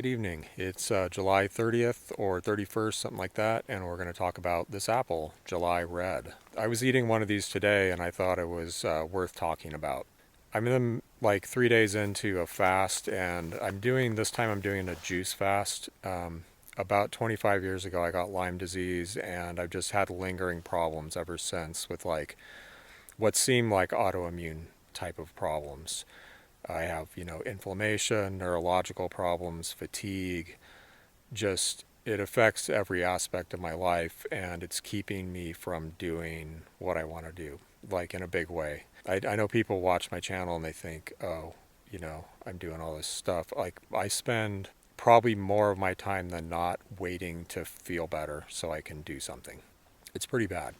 good evening. It's July 30th or 31st, something like that, and we're going to talk about this apple, July Red. I was eating one of these today and I thought it was worth talking about. I'm in like 3 days into a fast, and this time I'm doing a juice fast. About 25 years ago, I got Lyme disease, and I've just had lingering problems ever since with like what seem like autoimmune type of problems. I have, inflammation, neurological problems, fatigue, just it affects every aspect of my life, and it's keeping me from doing what I want to do, like in a big way. I know people watch my channel and they think, oh, I'm doing all this stuff. Like, I spend probably more of my time than not waiting to feel better so I can do something. It's pretty bad.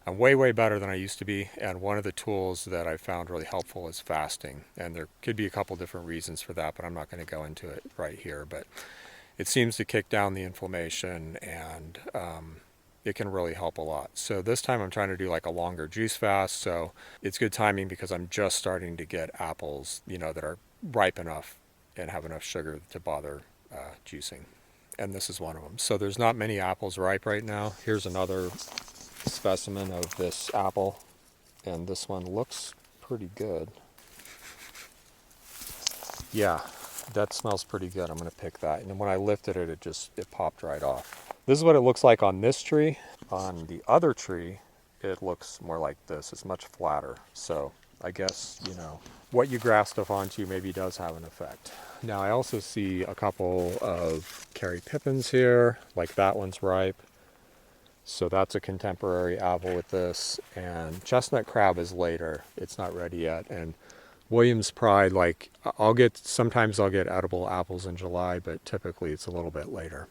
I'm way, way better than I used to be, and one of the tools that I found really helpful is fasting. And there could be a couple different reasons for that, but I'm not going to go into it right here. But it seems to kick down the inflammation, and it can really help a lot. So this time I'm trying to do like a longer juice fast, so it's good timing because I'm just starting to get apples, that are ripe enough and have enough sugar to bother juicing. And this is one of them. So there's not many apples ripe right now. Here's another specimen of this apple, and this one looks pretty good. Yeah, that smells pretty good. I'm going to pick that. And when I lifted it, it popped right off. This is what it looks like on this tree. On the other tree, it looks more like this. It's much flatter. So I guess, what you graft stuff onto maybe does have an effect. Now I also see a couple of Carrie Pippins here, like that one's ripe. So that's a contemporary apple with this, and chestnut crab is later. It's not ready yet. And Williams Pride, like sometimes I'll get edible apples in July, but typically it's a little bit later.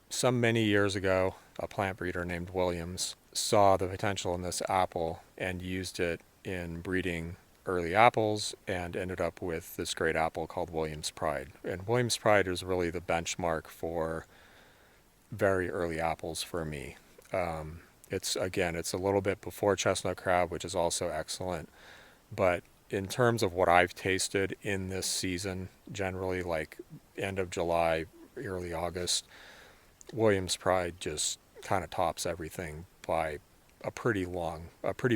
Some many years ago, a plant breeder named Williams saw the potential in this apple and used it in breeding early apples and ended up with this great apple called Williams Pride. And Williams Pride is really the benchmark for very early apples for me. It's a little bit before chestnut crab, which is also excellent. But in terms of what I've tasted in this season, generally like end of July, early August, Williams Pride just kind of tops everything by a pretty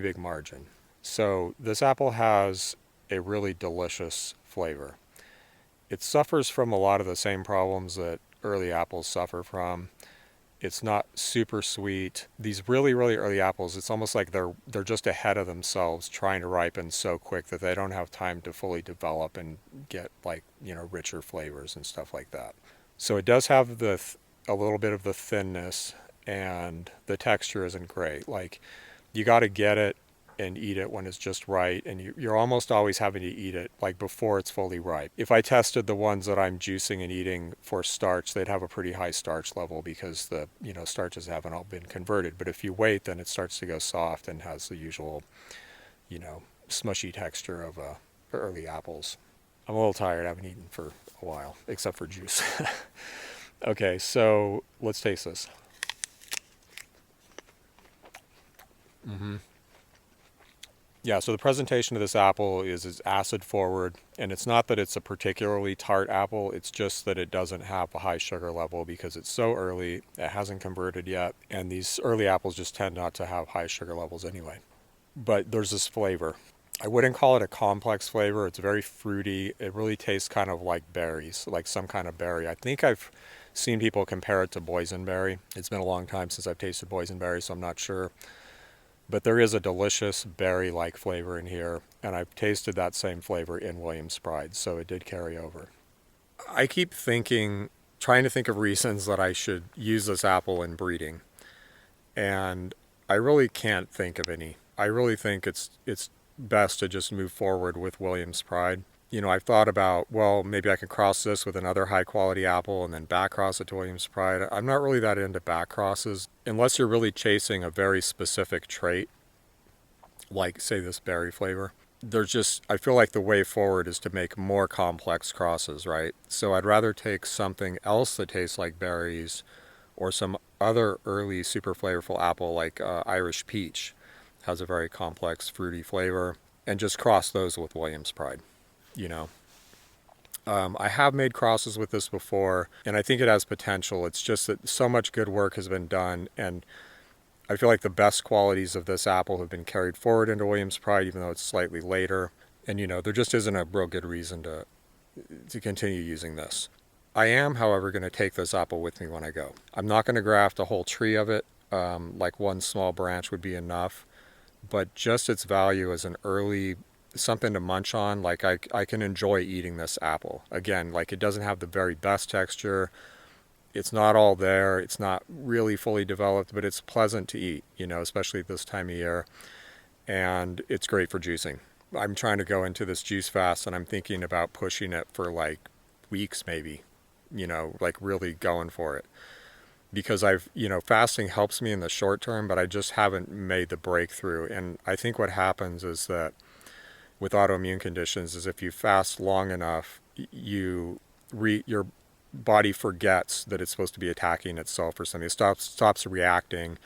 big margin. So this apple has a really delicious flavor. It suffers from a lot of the same problems that early apples suffer from. It's not super sweet. These really, really early apples, it's almost like they're just ahead of themselves, trying to ripen so quick that they don't have time to fully develop and get like, richer flavors and stuff like that. So it does have a little bit of the thinness, and the texture isn't great. Like, you got to get it and eat it when it's just right, and you're almost always having to eat it like before it's fully ripe. If I tested the ones that I'm juicing and eating for starch, they'd have a pretty high starch level because the starches haven't all been converted. But if you wait, then it starts to go soft and has the usual smushy texture of early apples. I'm a little tired. I haven't eaten for a while, except for juice. Okay, so let's taste this. Yeah, so the presentation of this apple is acid forward, and it's not that it's a particularly tart apple, it's just that it doesn't have a high sugar level because it's so early, it hasn't converted yet, and these early apples just tend not to have high sugar levels anyway. But there's this flavor. I wouldn't call it a complex flavor, it's very fruity, it really tastes kind of like berries, like some kind of berry. I think I've seen people compare it to boysenberry. It's been a long time since I've tasted boysenberry, so I'm not sure. But there is a delicious berry-like flavor in here, and I've tasted that same flavor in Williams Pride, so it did carry over. I keep trying to think of reasons that I should use this apple in breeding, and I really can't think of any. I really think it's best to just move forward with Williams Pride. I've thought about, well, maybe I can cross this with another high quality apple and then back cross it to Williams Pride. I'm not really that into back crosses unless you're really chasing a very specific trait, like say this berry flavor. I feel like the way forward is to make more complex crosses, right? So I'd rather take something else that tastes like berries or some other early super flavorful apple like Irish peach, has a very complex fruity flavor, and just cross those with Williams Pride. I have made crosses with this before, and I think it has potential. It's just that so much good work has been done, and I feel like the best qualities of this apple have been carried forward into Williams Pride, even though it's slightly later. And there just isn't a real good reason to continue using this. I am, however, going to take this apple with me when I go. I'm not going to graft a whole tree of it. Like one small branch would be enough, but just its value as an early something to munch on. Like I can enjoy eating this apple. Again, like it doesn't have the very best texture. It's not all there. It's not really fully developed, but it's pleasant to eat, especially at this time of year. And it's great for juicing. I'm trying to go into this juice fast, and I'm thinking about pushing it for like weeks maybe, like really going for it. Because fasting helps me in the short term, but I just haven't made the breakthrough. And I think what happens is that with autoimmune conditions is if you fast long enough, your body forgets that it's supposed to be attacking itself or something. It stops reacting,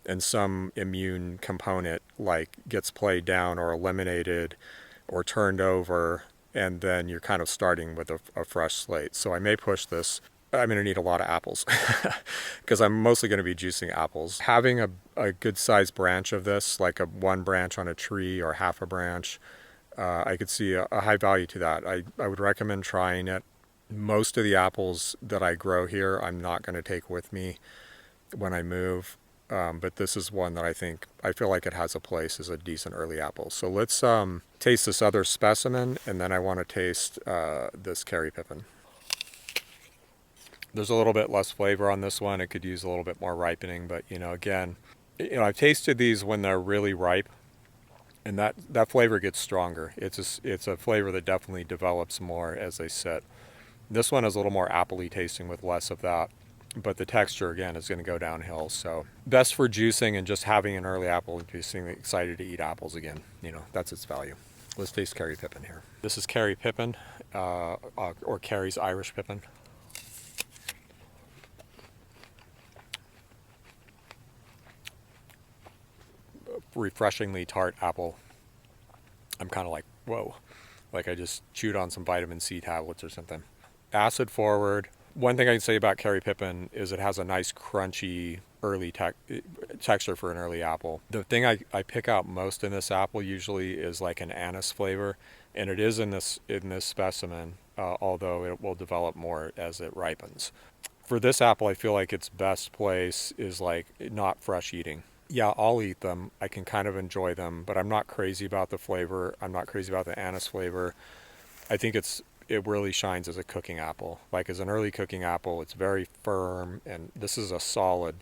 and some immune component like gets played down or eliminated or turned over, and then you're kind of starting with a fresh slate. So I may push this. I'm going to need a lot of apples because I'm mostly going to be juicing apples. Having a good sized branch of this, like one branch on a tree or half a branch, I could see a high value to that. I would recommend trying it. Most of the apples that I grow here, I'm not going to take with me when I move. But this is one that I feel like it has a place as a decent early apple. So let's taste this other specimen, and then I want to taste this Kerry Pippin. There's a little bit less flavor on this one. It could use a little bit more ripening, but again, I've tasted these when they're really ripe, and that flavor gets stronger. It's a flavor that definitely develops more as they sit. This one is a little more appley tasting with less of that, but the texture again is going to go downhill. So best for juicing and just having an early apple and just being excited to eat apples again. That's its value. Let's taste Kerry Pippin here. This is Kerry Pippin, or Kerry's Irish Pippin. Refreshingly tart apple. I'm kind of like, whoa, like I just chewed on some vitamin C tablets or something. Acid forward. One thing I can say about Kerry Pippin is it has a nice crunchy early texture for an early apple. The thing I pick out most in this apple usually is like an anise flavor, and it is in this specimen, although it will develop more as it ripens. For this apple, I feel like its best place is like not fresh eating. Yeah, I'll eat them. I can kind of enjoy them, but I'm not crazy about the flavor. I'm not crazy about the anise flavor. I think it really shines as a cooking apple. Like as an early cooking apple, it's very firm, and this is a solid,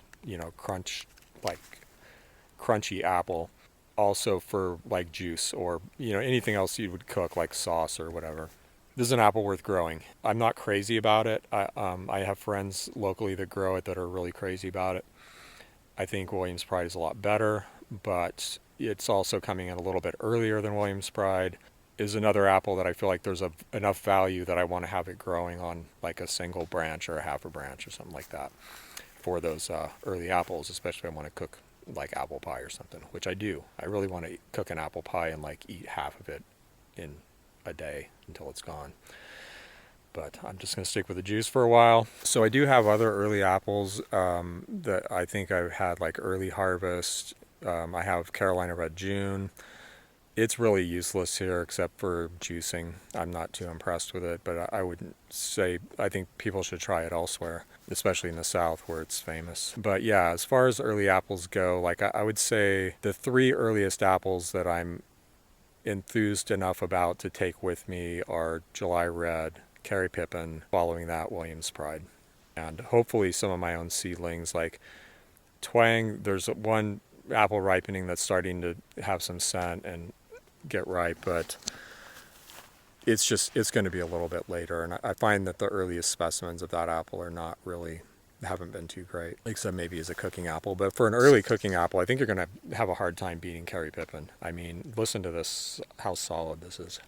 crunchy apple. Also for like juice or, anything else you would cook like sauce or whatever. This is an apple worth growing. I'm not crazy about it. I have friends locally that grow it that are really crazy about it. I think Williams Pride is a lot better, but it's also coming in a little bit earlier than Williams Pride. Is another apple that I feel like there's enough value that I want to have it growing on like a single branch or a half a branch or something like that for those early apples, especially if I want to cook like apple pie or something, which I do. I really want to cook an apple pie and like eat half of it in a day until it's gone. But I'm just going to stick with the juice for a while. So I do have other early apples that I think I've had like early harvest. I have Carolina Red June. It's really useless here except for juicing. I'm not too impressed with it, but I wouldn't say, I think people should try it elsewhere, especially in the South where it's famous. But yeah, as far as early apples go, like I would say the three earliest apples that I'm enthused enough about to take with me are July Red, Kerry Pippin, following that Williams Pride. And hopefully some of my own seedlings like Twang. There's one apple ripening that's starting to have some scent and get ripe, but it's going to be a little bit later. And I find that the earliest specimens of that apple haven't been too great, except maybe as a cooking apple. But for an early cooking apple, I think you're going to have a hard time beating Kerry Pippin. I mean, listen to this, how solid this is.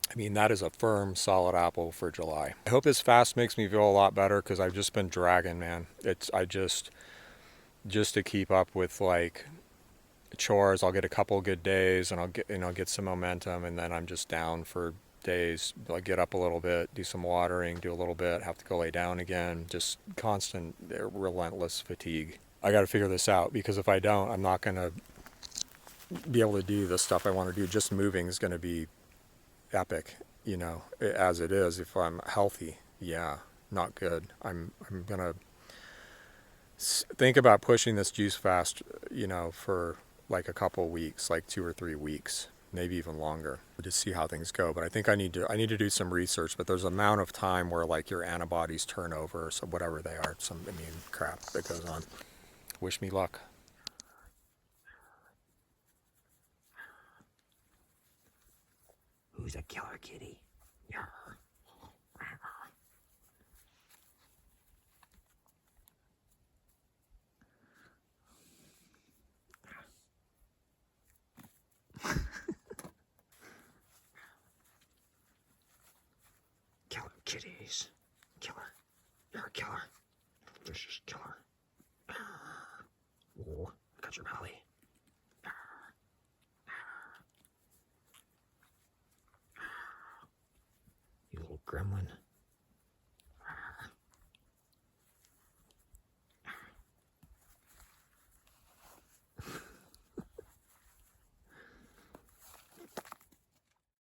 I mean, that is a firm, solid apple for July. I hope this fast makes me feel a lot better because I've just been dragging, man. I just to keep up with like chores. I'll get a couple good days, and I'll get some momentum, and then I'm just down for days. I'll get up a little bit, do some watering, do a little bit, have to go lay down again. Just constant, relentless fatigue. I got to figure this out, because if I don't, I'm not going to be able to do the stuff I want to do. Just moving is going to be epic, as it is. If I'm healthy, yeah, not good. I'm going to think about pushing this juice fast, for like a couple weeks, like 2 or 3 weeks, maybe even longer, to see how things go. But I think I need to do some research. But there's an amount of time where like your antibodies turn over, so whatever they are, some immune crap that goes on. Wish me luck. Who's a killer kitty? Killer kitties. Killer. You're a killer. This is killer. Oh, I got your belly. You little gremlin.